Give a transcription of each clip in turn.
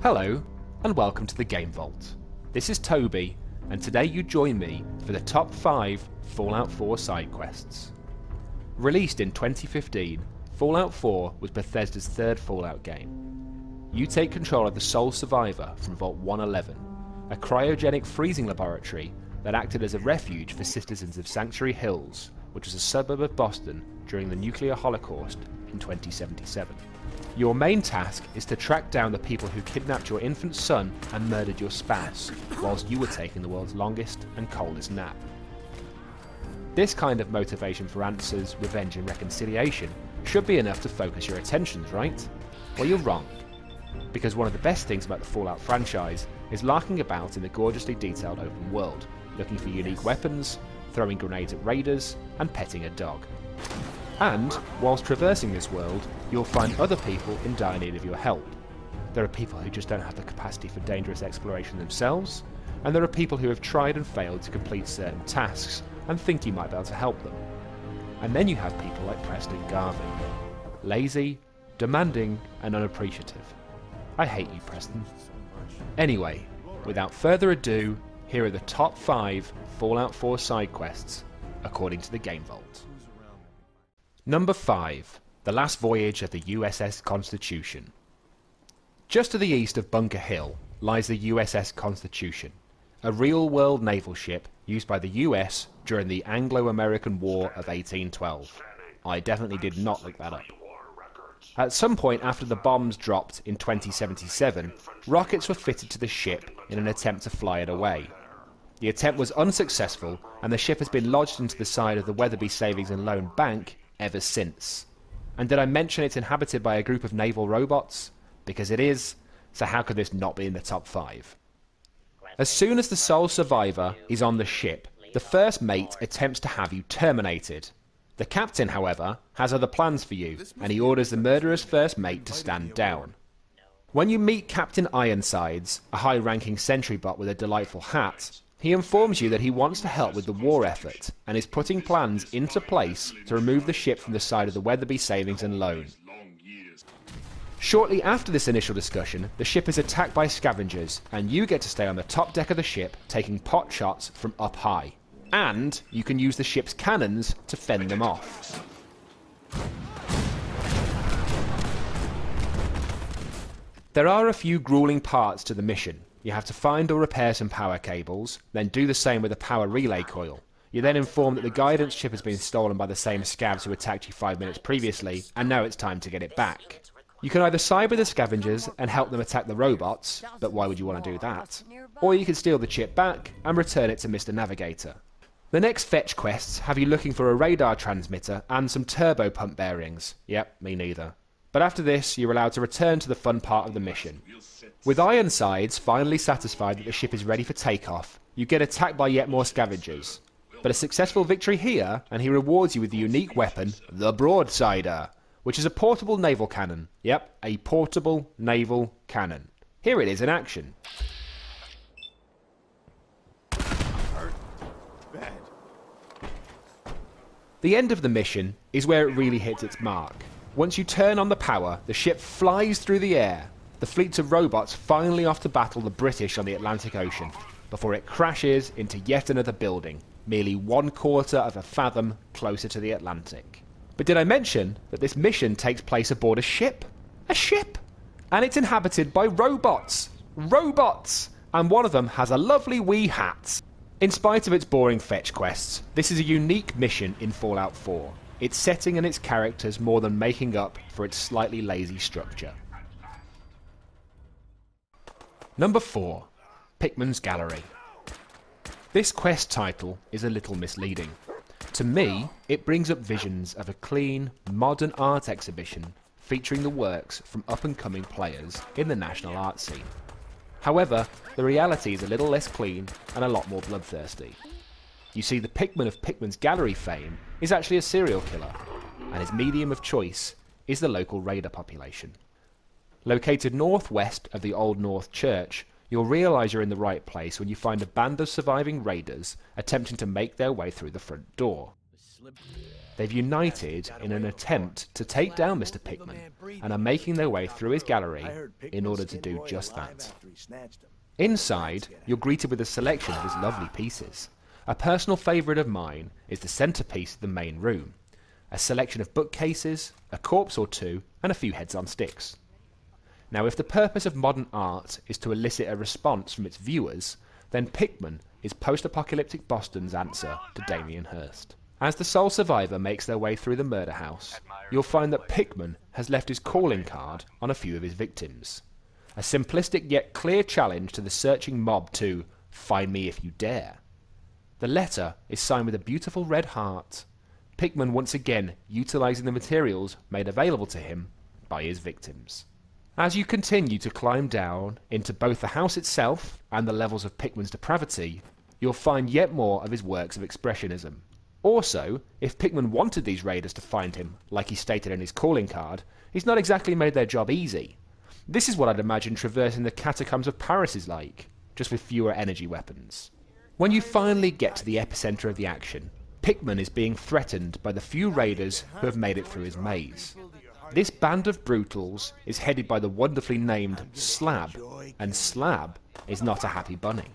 Hello, and welcome to the Game Vault. This is Toby, and today you join me for the top 5 Fallout 4 side quests. Released in 2015, Fallout 4 was Bethesda's third Fallout game. You take control of the sole survivor from Vault 111, a cryogenic freezing laboratory that acted as a refuge for citizens of Sanctuary Hills, which was a suburb of Boston during the nuclear holocaust in 2077. Your main task is to track down the people who kidnapped your infant son and murdered your spouse, whilst you were taking the world's longest and coldest nap. This kind of motivation for answers, revenge and reconciliation should be enough to focus your attentions, right? Well, you're wrong. Because one of the best things about the Fallout franchise is larking about in the gorgeously detailed open world, looking for unique weapons, throwing grenades at raiders, and petting a dog. And, whilst traversing this world, you'll find other people in dire need of your help. There are people who just don't have the capacity for dangerous exploration themselves, and there are people who have tried and failed to complete certain tasks and think you might be able to help them. And then you have people like Preston Garvey. Lazy, demanding, and unappreciative. I hate you, Preston. Anyway, without further ado, here are the top 5 Fallout 4 side quests, according to the Game Vault. Number 5. The last voyage of the USS Constitution. Just to the east of Bunker Hill lies the USS Constitution, a real-world naval ship used by the US during the Anglo-American War of 1812. I definitely did not look that up. At some point after the bombs dropped in 2077, rockets were fitted to the ship in an attempt to fly it away. The attempt was unsuccessful, and the ship has been lodged into the side of the Weatherby Savings and Loan Bank ever since. And did I mention it's inhabited by a group of naval robots? Because it is, so how could this not be in the top 5? As soon as the sole survivor is on the ship, the first mate attempts to have you terminated. The captain, however, has other plans for you, and he orders the murderous first mate to stand down. When you meet Captain Ironsides, a high-ranking sentry bot with a delightful hat, he informs you that he wants to help with the war effort, and is putting plans into place to remove the ship from the side of the Weatherby Savings and Loan. Shortly after this initial discussion, the ship is attacked by scavengers, and you get to stay on the top deck of the ship, taking pot shots from up high. And you can use the ship's cannons to fend them off. There are a few grueling parts to the mission. You have to find or repair some power cables, then do the same with a power relay coil. You're then informed that the guidance chip has been stolen by the same scavs who attacked you 5 minutes previously, and now it's time to get it back. You can either side with the scavengers and help them attack the robots, but why would you want to do that? Or you can steal the chip back and return it to Mr. Navigator. The next fetch quests have you looking for a radar transmitter and some turbo pump bearings. Yep, me neither. But after this, you're allowed to return to the fun part of the mission. With Ironsides finally satisfied that the ship is ready for takeoff, you get attacked by yet more scavengers. But a successful victory here, and he rewards you with the unique weapon, the Broadsider, which is a portable naval cannon. Yep, a portable naval cannon. Here it is in action. The end of the mission is where it really hits its mark. Once you turn on the power, the ship flies through the air. The fleets of robots finally off to battle the British on the Atlantic Ocean, before it crashes into yet another building, merely 1/4 of a fathom closer to the Atlantic. But did I mention that this mission takes place aboard a ship? A ship! And it's inhabited by robots! Robots! And one of them has a lovely wee hat. In spite of its boring fetch quests, this is a unique mission in Fallout 4. Its setting and its characters more than making up for its slightly lazy structure. Number 4. Pickmans Gallery. This quest title is a little misleading. To me, it brings up visions of a clean, modern art exhibition featuring the works from up-and-coming players in the national art scene. However, the reality is a little less clean and a lot more bloodthirsty. You see, the Pickman of Pickmans Gallery fame is actually a serial killer, and his medium of choice is the local raider population. Located northwest of the Old North Church, you'll realise you're in the right place when you find a band of surviving raiders attempting to make their way through the front door. They've united in an attempt to take down Mr. Pickman and are making their way through his gallery in order to do just that. Inside, you're greeted with a selection of his lovely pieces. A personal favourite of mine is the centrepiece of the main room, a selection of bookcases, a corpse or two, and a few heads on sticks. Now, if the purpose of modern art is to elicit a response from its viewers, then Pickman is post-apocalyptic Boston's answer to Damien Hirst. As the sole survivor makes their way through the murder house, you'll find that Pickman has left his calling card on a few of his victims. A simplistic yet clear challenge to the searching mob to find me if you dare. The letter is signed with a beautiful red heart, Pickman once again utilising the materials made available to him by his victims. As you continue to climb down into both the house itself and the levels of Pickman's depravity, you'll find yet more of his works of expressionism. Also, if Pickman wanted these raiders to find him, like he stated in his calling card, he's not exactly made their job easy. This is what I'd imagine traversing the catacombs of Paris is like, just with fewer energy weapons. When you finally get to the epicentre of the action, Pickman is being threatened by the few raiders who have made it through his maze. This band of brutals is headed by the wonderfully named Slab, and Slab is not a happy bunny.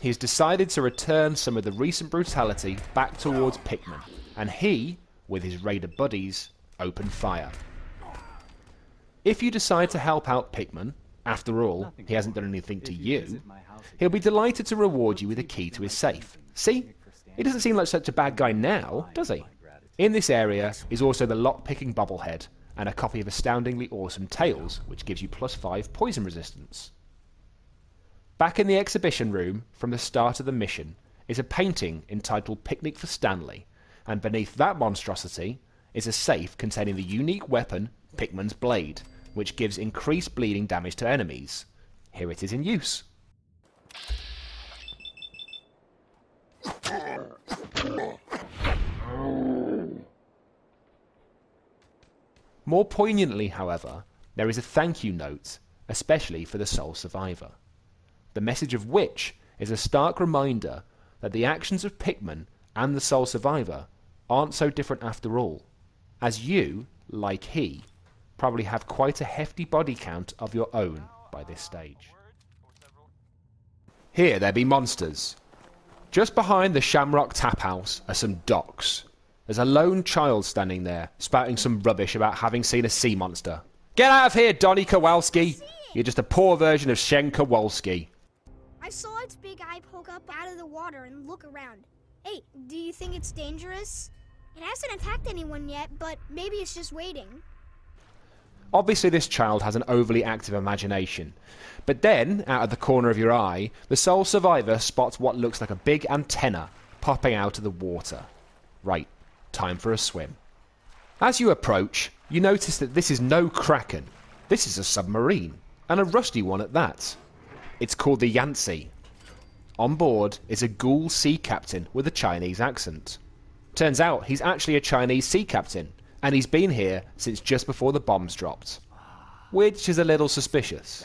He has decided to return some of the recent brutality back towards Pickman, and he, with his raider buddies, open fire. If you decide to help out Pickman, after all, he hasn't done anything to you, he'll be delighted to reward you with a key to his safe. See? He doesn't seem like such a bad guy now, does he? In this area is also the lock-picking bobblehead, and a copy of Astoundingly Awesome Tales, which gives you +5 poison resistance. Back in the exhibition room, from the start of the mission, is a painting entitled Picnic for Stanley, and beneath that monstrosity is a safe containing the unique weapon Pickman's Blade, which gives increased bleeding damage to enemies. Here it is in use. More poignantly, however, there is a thank you note, especially for the sole survivor. The message of which is a stark reminder that the actions of Pickman and the sole survivor aren't so different after all, as you, like he, probably have quite a hefty body count of your own by this stage. Here there be monsters. Just behind the Shamrock Tap House are some docks. There's a lone child standing there, spouting some rubbish about having seen a sea monster. Get out of here, Donny Kowalski! You're just a poor version of Shen Kowalski. I saw its big eye poke up out of the water and look around. Hey, do you think it's dangerous? It hasn't attacked anyone yet, but maybe it's just waiting. Obviously this child has an overly active imagination. But then, out of the corner of your eye, the sole survivor spots what looks like a big antenna popping out of the water. Right, time for a swim. As you approach, you notice that this is no Kraken. This is a submarine, and a rusty one at that. It's called the Yancy. On board is a ghoul sea captain with a Chinese accent. Turns out he's actually a Chinese sea captain, and he's been here since just before the bombs dropped. Which is a little suspicious.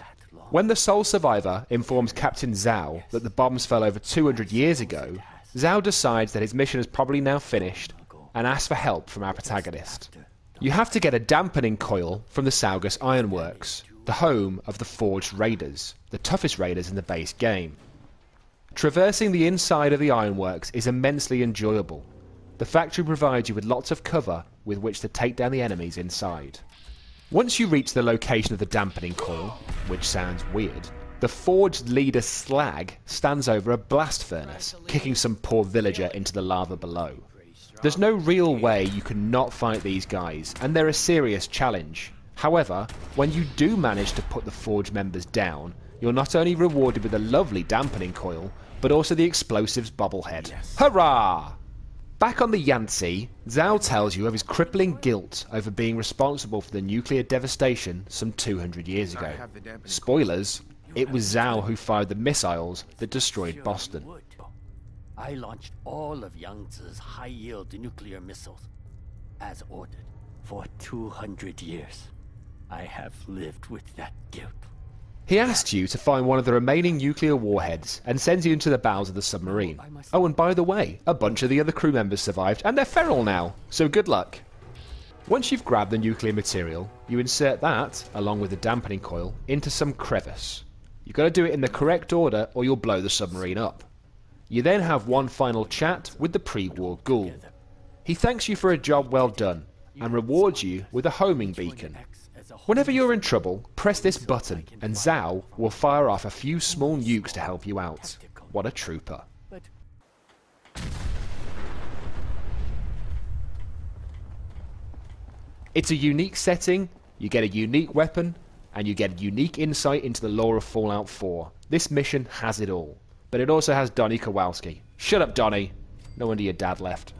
When the sole survivor informs Captain Zhao that the bombs fell over 200 years ago, Zhao decides that his mission is probably now finished and asks for help from our protagonist. You have to get a dampening coil from the Saugus Ironworks, the home of the Forged Raiders, the toughest raiders in the base game. Traversing the inside of the ironworks is immensely enjoyable. The factory provides you with lots of cover with which to take down the enemies inside. Once you reach the location of the dampening coil, which sounds weird, the forged leader Slag stands over a blast furnace, kicking some poor villager into the lava below. There's no real way you can not fight these guys, and they're a serious challenge. However, when you do manage to put the forge members down, you're not only rewarded with a lovely dampening coil, but also the explosives bobblehead. Hurrah! Back on the Yancy, Zhao tells you of his crippling guilt over being responsible for the nuclear devastation some 200 years ago. Spoilers, it was Zhao who fired the missiles that destroyed Boston. I launched all of Yangtze's high-yield nuclear missiles, as ordered, for 200 years. I have lived with that guilt. He asks you to find one of the remaining nuclear warheads and sends you into the bowels of the submarine. Oh, and by the way, a bunch of the other crew members survived and they're feral now, so good luck. Once you've grabbed the nuclear material, you insert that, along with the dampening coil, into some crevice. You've got to do it in the correct order or you'll blow the submarine up. You then have one final chat with the pre-war ghoul. He thanks you for a job well done and rewards you with a homing beacon. Whenever you're in trouble, press this button and Zhao will fire off a few small nukes to help you out. What a trooper. It's a unique setting, you get a unique weapon, and you get unique insight into the lore of Fallout 4. This mission has it all. But it also has Donnie Kowalski. Shut up, Donnie. No wonder your dad left.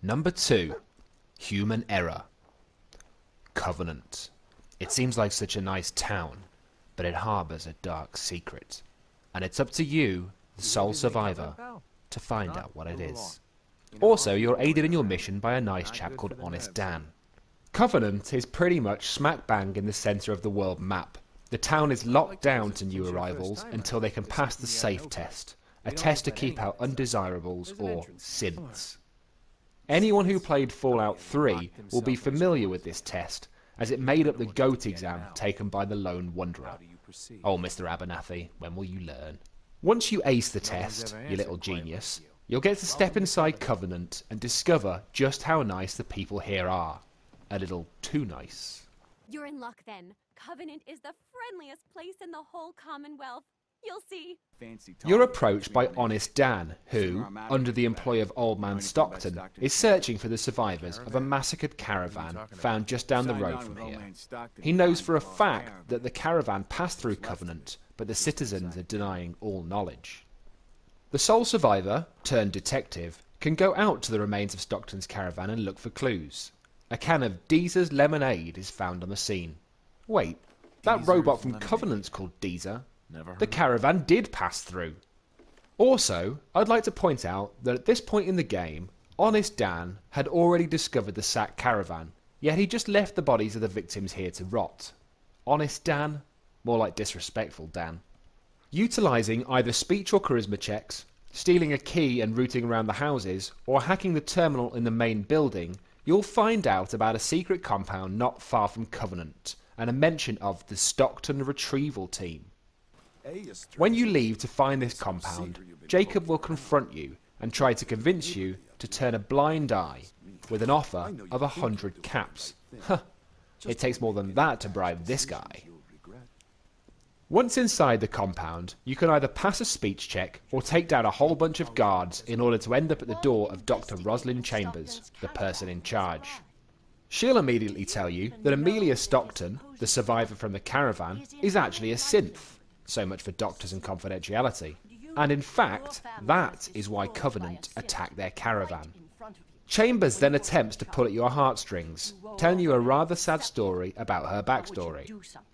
Number 2. Human Error. Covenant. It seems like such a nice town, but it harbours a dark secret. And it's up to you, the sole survivor, to find out what it is. Also, you're aided in your mission by a nice chap called Honest Dan. Covenant is pretty much smack bang in the centre of the world map. The town is locked down to new arrivals until they can pass the safe test, a test to keep out undesirables or synths. Anyone who played Fallout 3 will be familiar with this test, as it made up the GOAT exam taken by the Lone Wanderer. Oh, Mr. Abernathy, when will you learn? Once you ace the test, you little genius, you'll get to step inside Covenant and discover just how nice the people here are. A little too nice. You're in luck then. Covenant is the friendliest place in the whole Commonwealth. You'll see. You're approached by Honest Dan, who, under the employ of Old Man Stockton, is searching for the survivors of a massacred caravan found just down the road from here. He knows for a fact that the caravan passed through Covenant, but the citizens are denying all knowledge. The sole survivor, turned detective, can go out to the remains of Stockton's caravan and look for clues. A can of Deezer's lemonade is found on the scene. Wait, that robot from Covenant's called Deezer. The caravan did pass through. Also, I'd like to point out that at this point in the game, Honest Dan had already discovered the sacked caravan, yet he just left the bodies of the victims here to rot. Honest Dan? More like disrespectful Dan. Utilising either speech or charisma checks, stealing a key and rooting around the houses, or hacking the terminal in the main building, you'll find out about a secret compound not far from Covenant, and a mention of the Stockton Retrieval Team. When you leave to find this compound, Jacob will confront you and try to convince you to turn a blind eye with an offer of 100 caps. Huh, it takes more than that to bribe this guy. Once inside the compound, you can either pass a speech check or take down a whole bunch of guards in order to end up at the door of Dr. Rosalind Chambers, the person in charge. She'll immediately tell you that Amelia Stockton, the survivor from the caravan, is actually a synth. So much for doctors and confidentiality. And in fact, that is why Covenant attacked their caravan. Chambers then attempts to pull at your heartstrings, telling you a rather sad story about her backstory.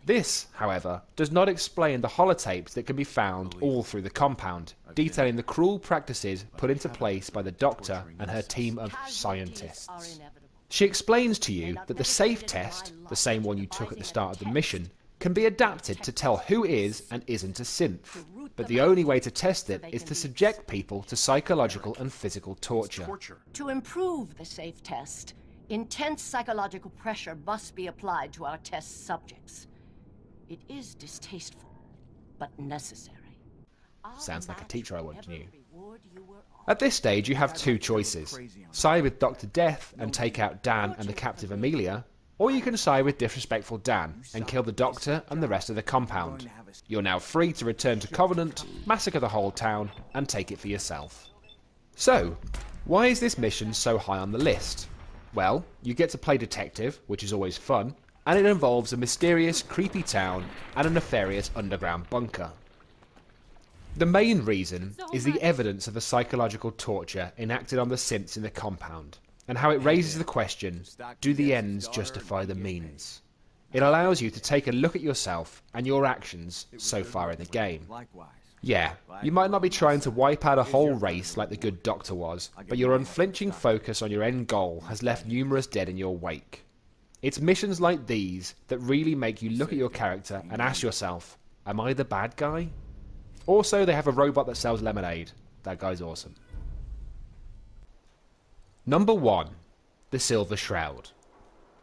This, however, does not explain the holotapes that can be found all through the compound, detailing the cruel practices put into place by the Doctor and her team of scientists. She explains to you that the safe test, the same one you took at the start of the mission, can be adapted to tell who is and isn't a synth, but the only way to test it is to subject people to psychological and physical torture. To improve the safe test, intense psychological pressure must be applied to our test subjects. It is distasteful, but necessary. Sounds like a teacher I once knew. At this stage you have two choices. Side with Dr. Death and take out Dan and the captive Amelia, or you can side with disrespectful Dan and kill the Doctor and the rest of the compound. You're now free to return to Covenant, massacre the whole town, and take it for yourself. So, why is this mission so high on the list? Well, you get to play detective, which is always fun, and it involves a mysterious, creepy town and a nefarious underground bunker. The main reason is the evidence of the psychological torture enacted on the synths in the compound, and how it raises the question, do the ends justify the means? It allows you to take a look at yourself and your actions so far in the game. Yeah, you might not be trying to wipe out a whole race like the good Doctor was, but your unflinching focus on your end goal has left numerous dead in your wake. It's missions like these that really make you look at your character and ask yourself, am I the bad guy? Also, they have a robot that sells lemonade. That guy's awesome. Number 1. The Silver Shroud.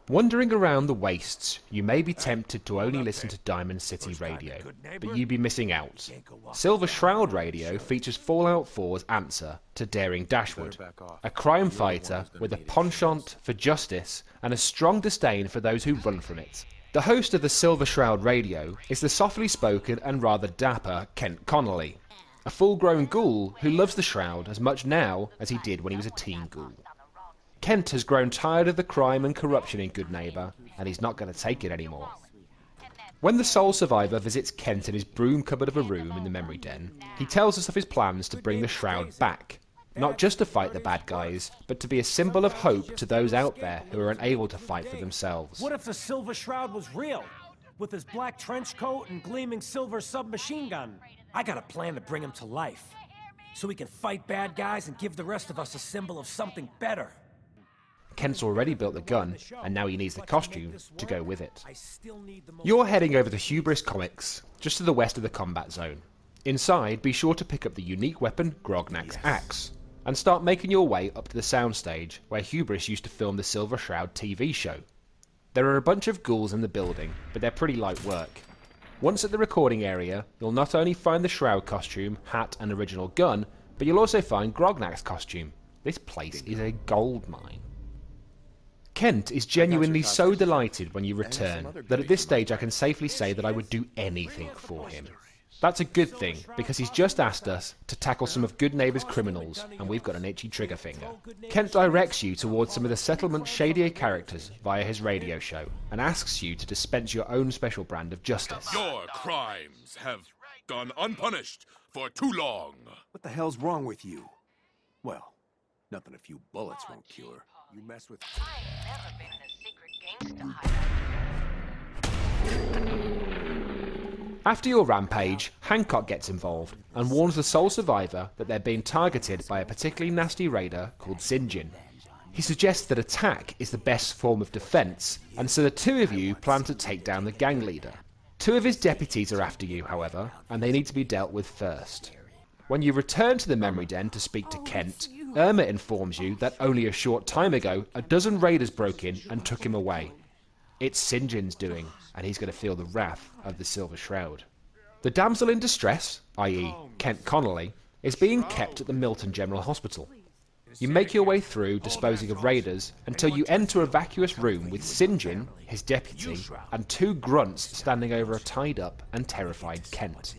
Wandering around the wastes, you may be tempted to only listen to Diamond City Radio, but you'd be missing out. Silver Shroud Radio features Fallout 4's answer to Daring Dashwood, a crime fighter with a penchant for justice and a strong disdain for those who run from it. The host of the Silver Shroud Radio is the softly spoken and rather dapper Kent Connolly, a full-grown ghoul who loves the Shroud as much now as he did when he was a teen ghoul. Kent has grown tired of the crime and corruption in Goodneighbor, and he's not going to take it anymore. When the sole survivor visits Kent in his broom cupboard of a room in the memory den, he tells us of his plans to bring the Shroud back, not just to fight the bad guys, but to be a symbol of hope to those out there who are unable to fight for themselves. What if the Silver Shroud was real? With his black trench coat and gleaming silver submachine gun? I got a plan to bring him to life, so he can fight bad guys and give the rest of us a symbol of something better. Kent's already built the gun, and now he needs the costume to go with it. You're heading over to Hubris Comics, just to the west of the combat zone. Inside, be sure to pick up the unique weapon Grognak's axe, and start making your way up to the soundstage where Hubris used to film the Silver Shroud TV show. There are a bunch of ghouls in the building, but they're pretty light work. Once at the recording area, you'll not only find the Shroud costume, hat and original gun, but you'll also find Grognak's costume. This place is a gold mine. Kent is genuinely so delighted when you return that at this stage I can safely say that I would do anything for him. That's a good thing, because he's just asked us to tackle some of Goodneighbor's criminals, and we've got an itchy trigger finger. Kent directs you towards some of the settlement's shadier characters via his radio show, and asks you to dispense your own special brand of justice. Your crimes have gone unpunished for too long. What the hell's wrong with you? Well, nothing a few bullets won't cure. You mess with... I've never been in a secret gangster hideout. After your rampage, Hancock gets involved and warns the sole survivor that they're being targeted by a particularly nasty raider called Sinjin. He suggests that attack is the best form of defense, and so the two of you plan to take down the gang leader. Two of his deputies are after you, however, and they need to be dealt with first. When you return to the memory den to speak to Kent, Irma informs you that only a short time ago, a dozen raiders broke in and took him away. It's Sinjin's doing, and he's going to feel the wrath of the Silver Shroud. The damsel in distress, i.e. Kent Connolly, is being kept at the Milton General Hospital. You make your way through, disposing of raiders, until you enter a vacuous room with Sinjin, his deputy, and two grunts standing over a tied-up and terrified Kent.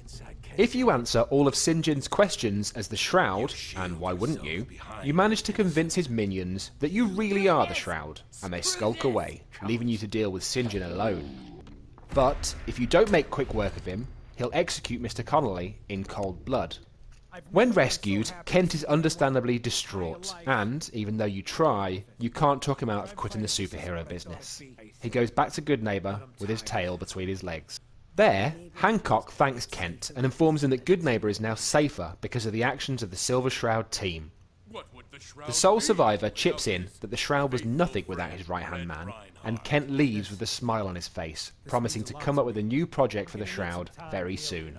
If you answer all of Sinjin's questions as the Shroud, and why wouldn't you, you manage to convince his minions that you really are the Shroud, and they skulk away, leaving you to deal with Sinjin alone. But if you don't make quick work of him, he'll execute Mr. Connolly in cold blood. When rescued, Kent is understandably distraught, and, even though you try, you can't talk him out of quitting the superhero business. He goes back to Goodneighbor with his tail between his legs. There, Hancock thanks Kent and informs him that Goodneighbor is now safer because of the actions of the Silver Shroud team. The sole survivor chips in that the Shroud was nothing without his right-hand man, and Kent leaves with a smile on his face, promising to come up with a new project for the Shroud very soon.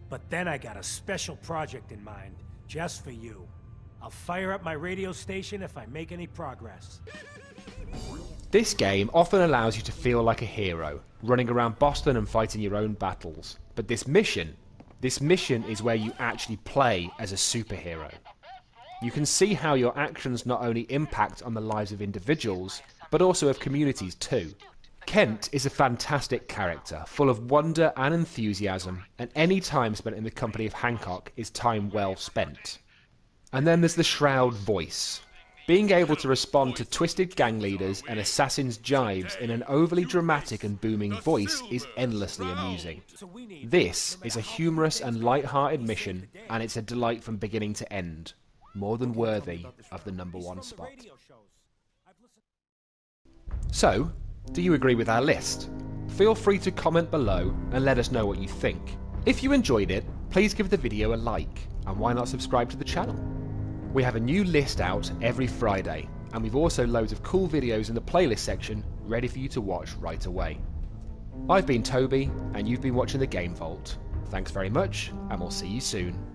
But then I got a special project in mind, just for you. I'll fire up my radio station if I make any progress. This game often allows you to feel like a hero, running around Boston and fighting your own battles. But this mission is where you actually play as a superhero. You can see how your actions not only impact on the lives of individuals, but also of communities too. Kent is a fantastic character, full of wonder and enthusiasm, and any time spent in the company of Hancock is time well spent. And then there's the Shroud voice. Being able to respond to twisted gang leaders and assassins' jibes in an overly dramatic and booming voice is endlessly amusing. This is a humorous and light-hearted mission, and it's a delight from beginning to end. More than worthy of the #1 spot. So, do you agree with our list? Feel free to comment below and let us know what you think. If you enjoyed it, please give the video a like, and why not subscribe to the channel? We have a new list out every Friday, and we've also loads of cool videos in the playlist section ready for you to watch right away. I've been Toby, and you've been watching the Game Vault. Thanks very much, and we'll see you soon.